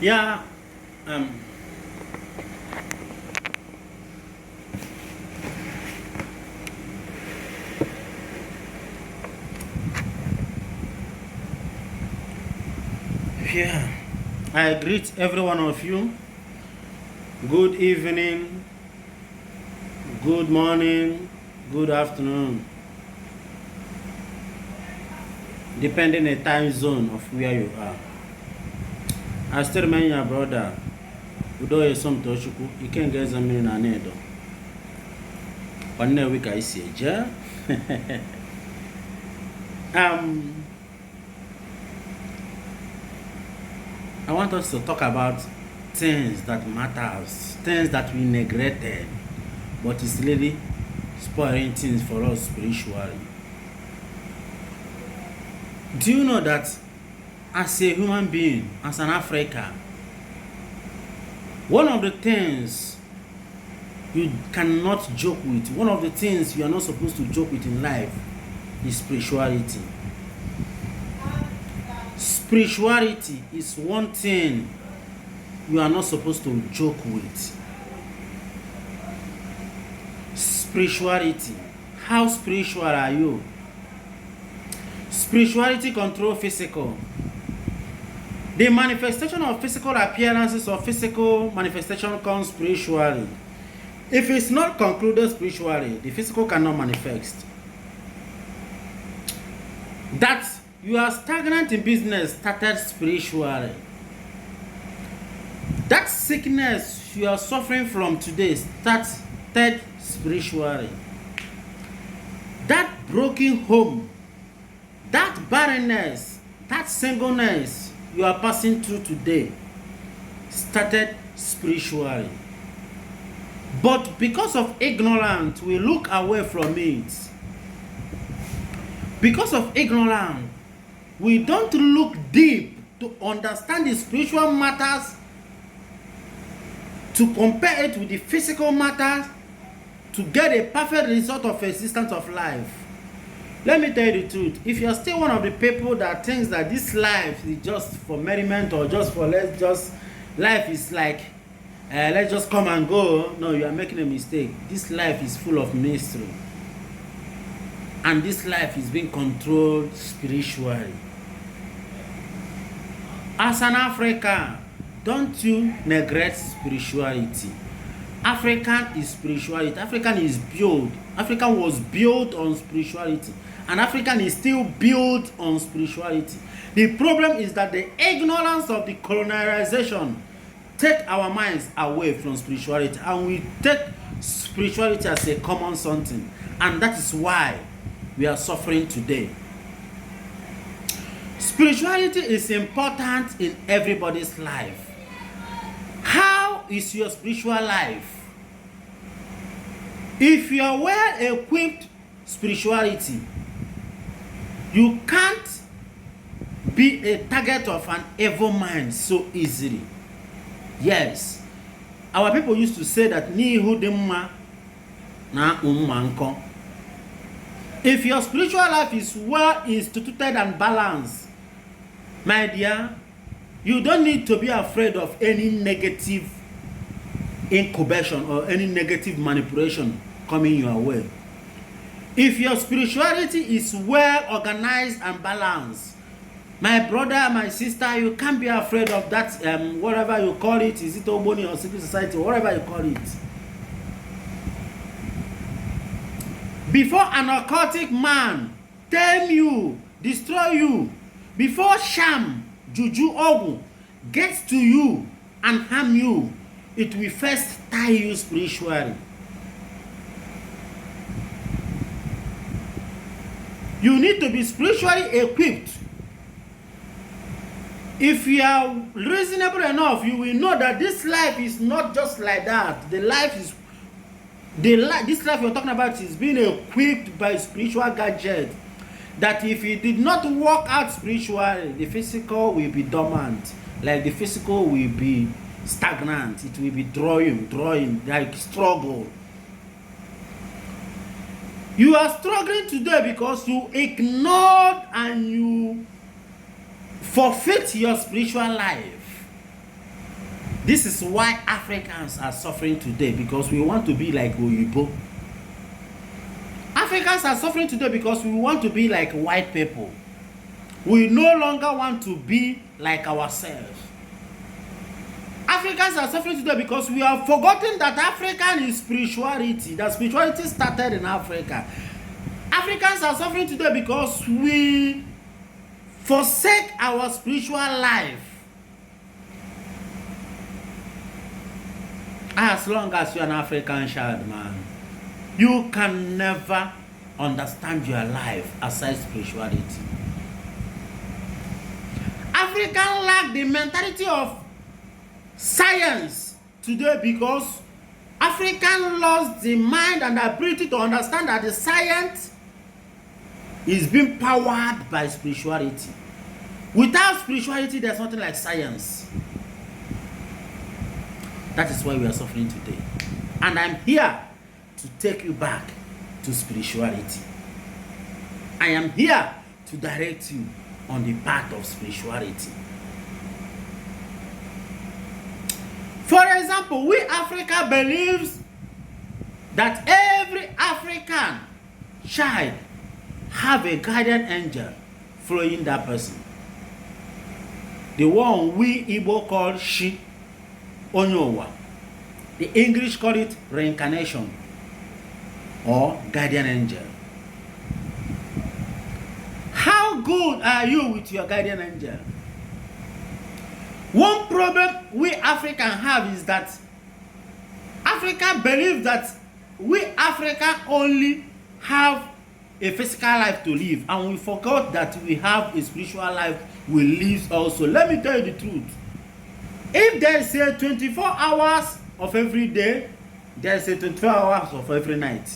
Yeah, um, yeah. I greet every one of you. Good evening, good morning, good afternoon, depending the time zone of where you are. I still remain your brother. Udo Yesom Toshuku. You can get some in an edo. One week I see, yeah. um, I want us to talk about things that matters, things that we neglected, but it's really spoiling things for us spiritually. Do you know that as a human being, as an African, one of the things you cannot joke with, one of the things you are not supposed to joke with in life is spirituality. Spirituality is one thing you are not supposed to joke with. Spirituality. How spiritual are you? Spirituality control physical. The manifestation of physical appearances or physical manifestation comes spiritually. If it's not concluded spiritually, the physical cannot manifest. That you are stagnant in business started spiritually. That sickness you are suffering from today started spiritually. That broken home, that barrenness, that singleness you are passing through today started spiritually. But because of ignorance, we look away from it. Because of ignorance, we don't look deep to understand the spiritual matters, to compare it with the physical matters, to get a perfect result of existence of life. Let me tell you the truth. If you're still one of the people that thinks that this life is just for merriment or just for life is like let's just come and go, no, you are making a mistake. This life is full of mystery, and this life is being controlled spiritually. As an African, don't you neglect spirituality. African is spirituality. African was built on spirituality, and African is still built on spirituality. The problem is that the ignorance of the colonization take our minds away from spirituality, and we take spirituality as a common something, and that is why we are suffering today. Spirituality is important in everybody's life. How is your spiritual life? If you are well equipped spirituality, you can't be a target of an evil mind so easily. Yes, our people used to say that nihu dimma na ummanko. If your spiritual life is well instituted and balanced, my dear, you don't need to be afraid of any negative incubation or any negative manipulation coming your way. If your spirituality is well organized and balanced, my brother, my sister, you can't be afraid of that, whatever you call it. Is it Oboni or civil society, whatever you call it. Before an occultic man tame you, destroy you, before sham, juju, ogu gets to you and harm you, it will first tie you spiritually. You need to be spiritually equipped. If you are reasonable enough, you will know that this life is not just like that. This life you're talking about is being equipped by spiritual gadget. That if you did not work out spiritually, the physical will be dormant. Like the physical will be stagnant. It will be drawing, like struggle. You are struggling today because you ignored and you forfeit your spiritual life. This is why Africans are suffering today, because we want to be like Oyibo. Africans are suffering today because we want to be like white people. We no longer want to be like ourselves. Africans are suffering today because we have forgotten that African is spirituality. That spirituality started in Africa. Africans are suffering today because we forsake our spiritual life. As long as you're an African child, man, you can never understand your life aside spirituality. African lack the mentality of science today because African lost the mind and the ability to understand that the science is being powered by spirituality. Without spirituality, there's nothing like science. That is why we are suffering today. And I'm here to take you back to spirituality. I am here to direct you on the path of spirituality. For example, we Africa believes that every African child have a guardian angel following that person. The one we Igbo call Shi Onyowa. The English call it reincarnation or guardian angel. How good are you with your guardian angel? One problem we African have is that Africa believes that we Africa only have a physical life to live, and we forgot that we have a spiritual life we live also. Let me tell you the truth. If there is a 24 hours of every day, there is a 24 hours of every night.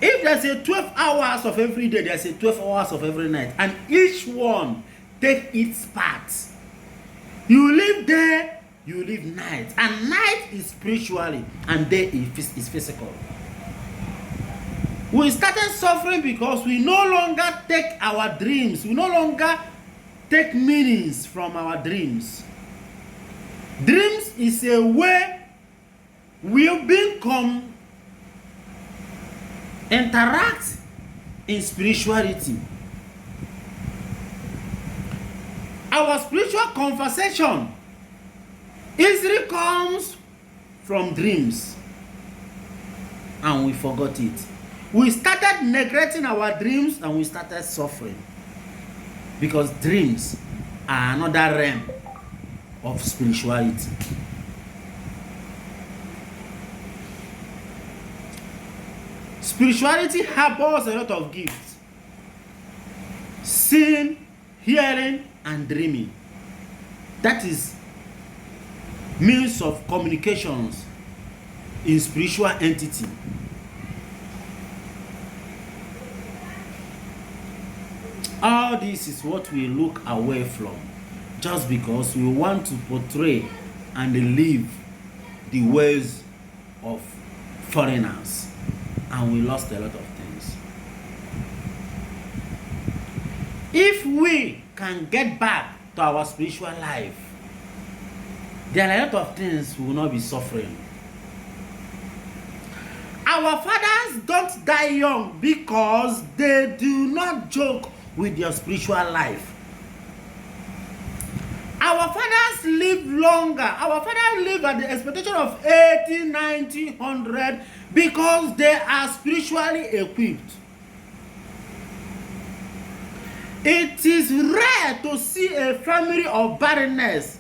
If there's a 12 hours of every day, there's a 12 hours of every night, and each one take its part. You live day, you live night, and night is spiritually and day is physical. We started suffering because we no longer take our dreams, we no longer take meanings from our dreams. Dreams is a way we've become interact in spirituality. Our spiritual conversation easily comes from dreams, and we forgot it. We started neglecting our dreams and we started suffering because dreams are another realm of spirituality. Spirituality harbors a lot of gifts: seeing, hearing, and dreaming. That is means of communications in spiritual entity. All this is what we look away from just because we want to portray and live the ways of foreigners, and we lost a lot of things. If we can get back to our spiritual life, there are a lot of things we will not be suffering. Our fathers don't die young because they do not joke with their spiritual life. Our fathers live longer. Our fathers live at the expectation of 80, 90, 100 because they are spiritually equipped. It is rare to see a family of barrenness.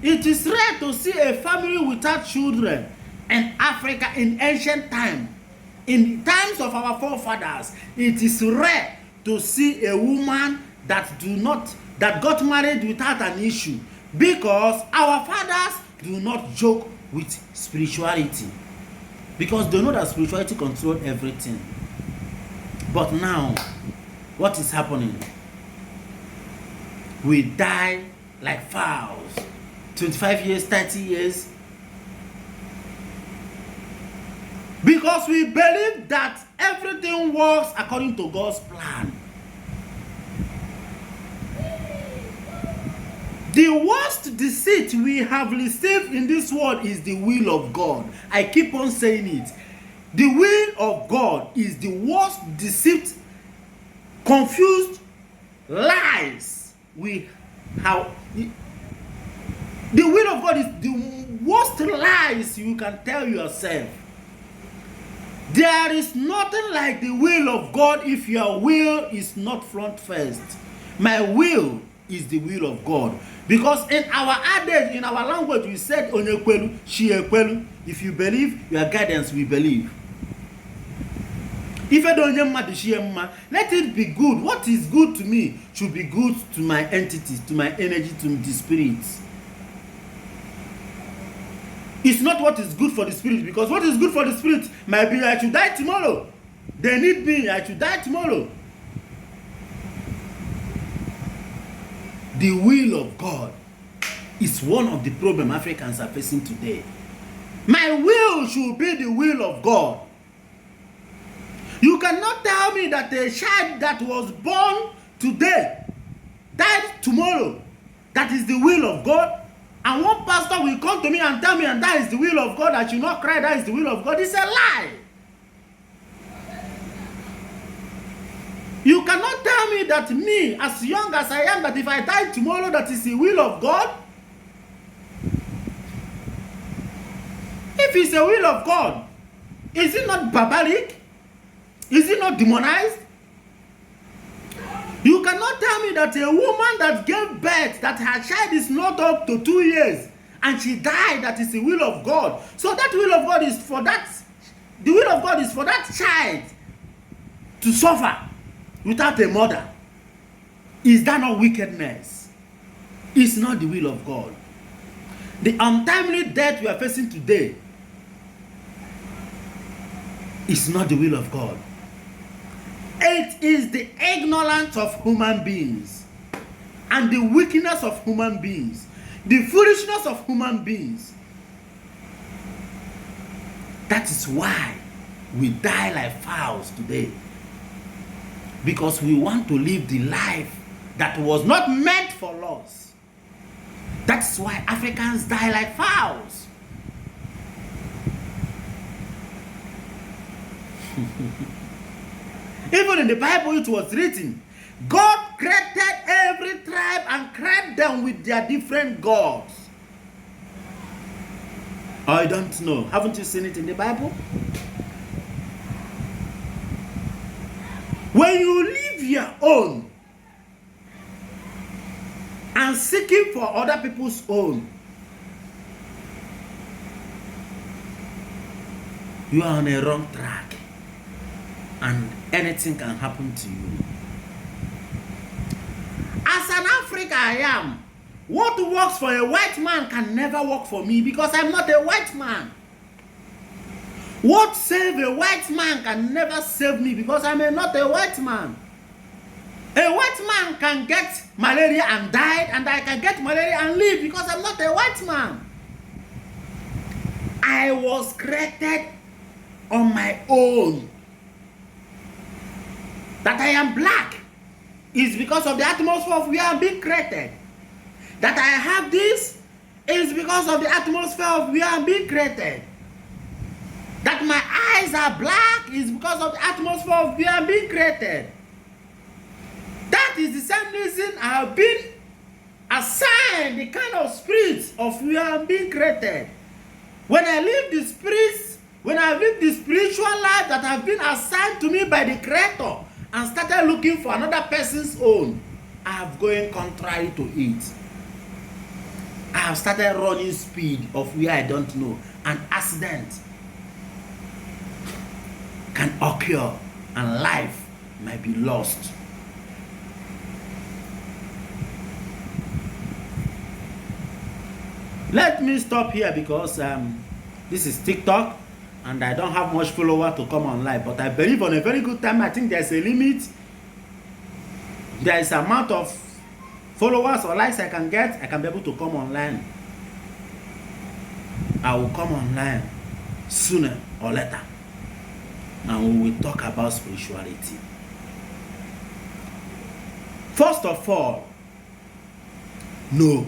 It is rare to see a family without children in Africa in ancient time. In times of our forefathers, it is rare to see a woman that got married without an issue, because our fathers do not joke with spirituality, because they know that spirituality controls everything. But now, what is happening? We die like fowls. 25 years, 30 years. Because we believe that everything works according to God's plan. The worst deceit we have received in this world is the will of God. I keep on saying it. The will of God is the worst deceit, confused lies we have. The will of God is the worst lies you can tell yourself. There is nothing like the will of God if your will is not front first. My will is the will of God. Because in our adage, in our language, we said, Onyekwelu, Shiekwelu. If you believe, your guidance will believe. If I don't let it be good. What is good to me should be good to my entities, to my energy, to the spirits. It's not what is good for the spirit, because what is good for the spirit might be I should die tomorrow. They need me, I should die tomorrow. The will of God is one of the problems Africans are facing today. My will should be the will of God. You cannot tell me that a child that was born today died tomorrow. That is the will of God. And one pastor will come to me and tell me, and that is the will of God, I should not cry, that is the will of God. It's a lie. You cannot tell me that me, as young as I am, that if I die tomorrow, that is the will of God. If it's the will of God, is it not barbaric? Is it not demonized? You cannot tell me that a woman that gave birth, that her child is not up to 2 years, and she died, that is the will of God. So that will of God is for that, the will of God is for that child to suffer without a mother. Is that not wickedness? It's not the will of God. The untimely death we are facing today is not the will of God. It is the ignorance of human beings and the weakness of human beings, the foolishness of human beings. That is why we die like fowls today. Because we want to live the life that was not meant for us. That's why Africans die like fowls. Even in the Bible it was written, God created every tribe and created them with their different gods. I don't know. Haven't you seen it in the Bible? When you live your own and seeking for other people's own, you are on a wrong track. And anything can happen to you. As an African I am, what works for a white man can never work for me because I'm not a white man. What saves a white man can never save me because I'm not a white man. A white man can get malaria and die, and I can get malaria and live because I'm not a white man. I was created on my own. That I am black is because of the atmosphere of where I'm being created. That I have this is because of the atmosphere of where I'm being created. That my eyes are black is because of the atmosphere of where I'm being created. That is the same reason I have been assigned the kind of spirits of where I'm being created. When I live the spirits, when I live the spiritual life that have been assigned to me by the Creator, and started looking for another person's own, I have going contrary to it. I have started running speed of where I don't know. An accident can occur and life might be lost. Let me stop here because this is TikTok. And I don't have much follower to come online, but I believe on a very good time. I think there's a limit. There is amount of followers or likes I can get. I can be able to come online. I will come online sooner or later, and we will talk about spirituality. First of all, no,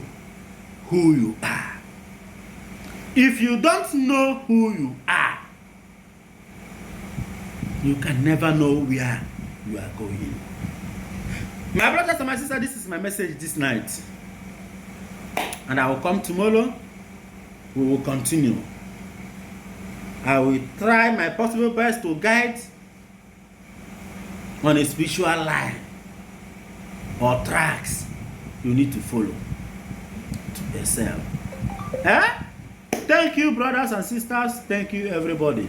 who you are. If you don't know who you are, you can never know where you are going. My brothers and my sisters, this is my message this night. And I will come tomorrow. We will continue. I will try my possible best to guide on a spiritual line or tracks you need to follow to excel. Thank you, brothers and sisters. Thank you, everybody.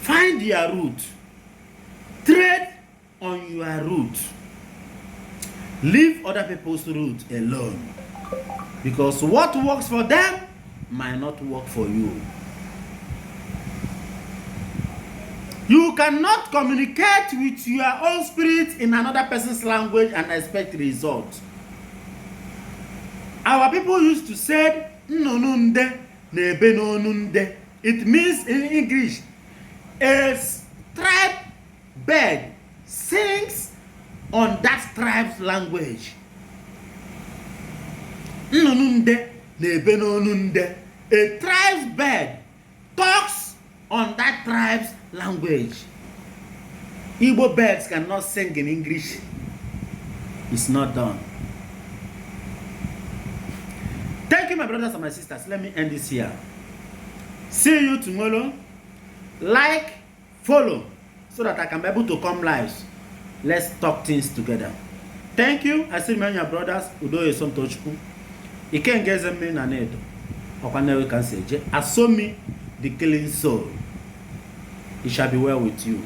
Find your route. Tread on your route. Leave other people's route alone. Because what works for them might not work for you. You cannot communicate with your own spirit in another person's language and expect results. Our people used to say, "Nnonunde nebe nonunde." It means in English, a tribe bird sings on that tribe's language. Nnonunde nebe nonunde. A tribe's bird talks on that tribe's language. Igbo birds cannot sing in English. It's not done. Thank you, my brothers and my sisters. Let me end this here. See you tomorrow. Like, follow, so that I can be able to come live. Let's talk things together. Thank you. I still remember your brothers. Udo Esom Tochukwu. You can't get them in an head. Okwanewe can say, Asomi, the killing soul. It shall be well with you.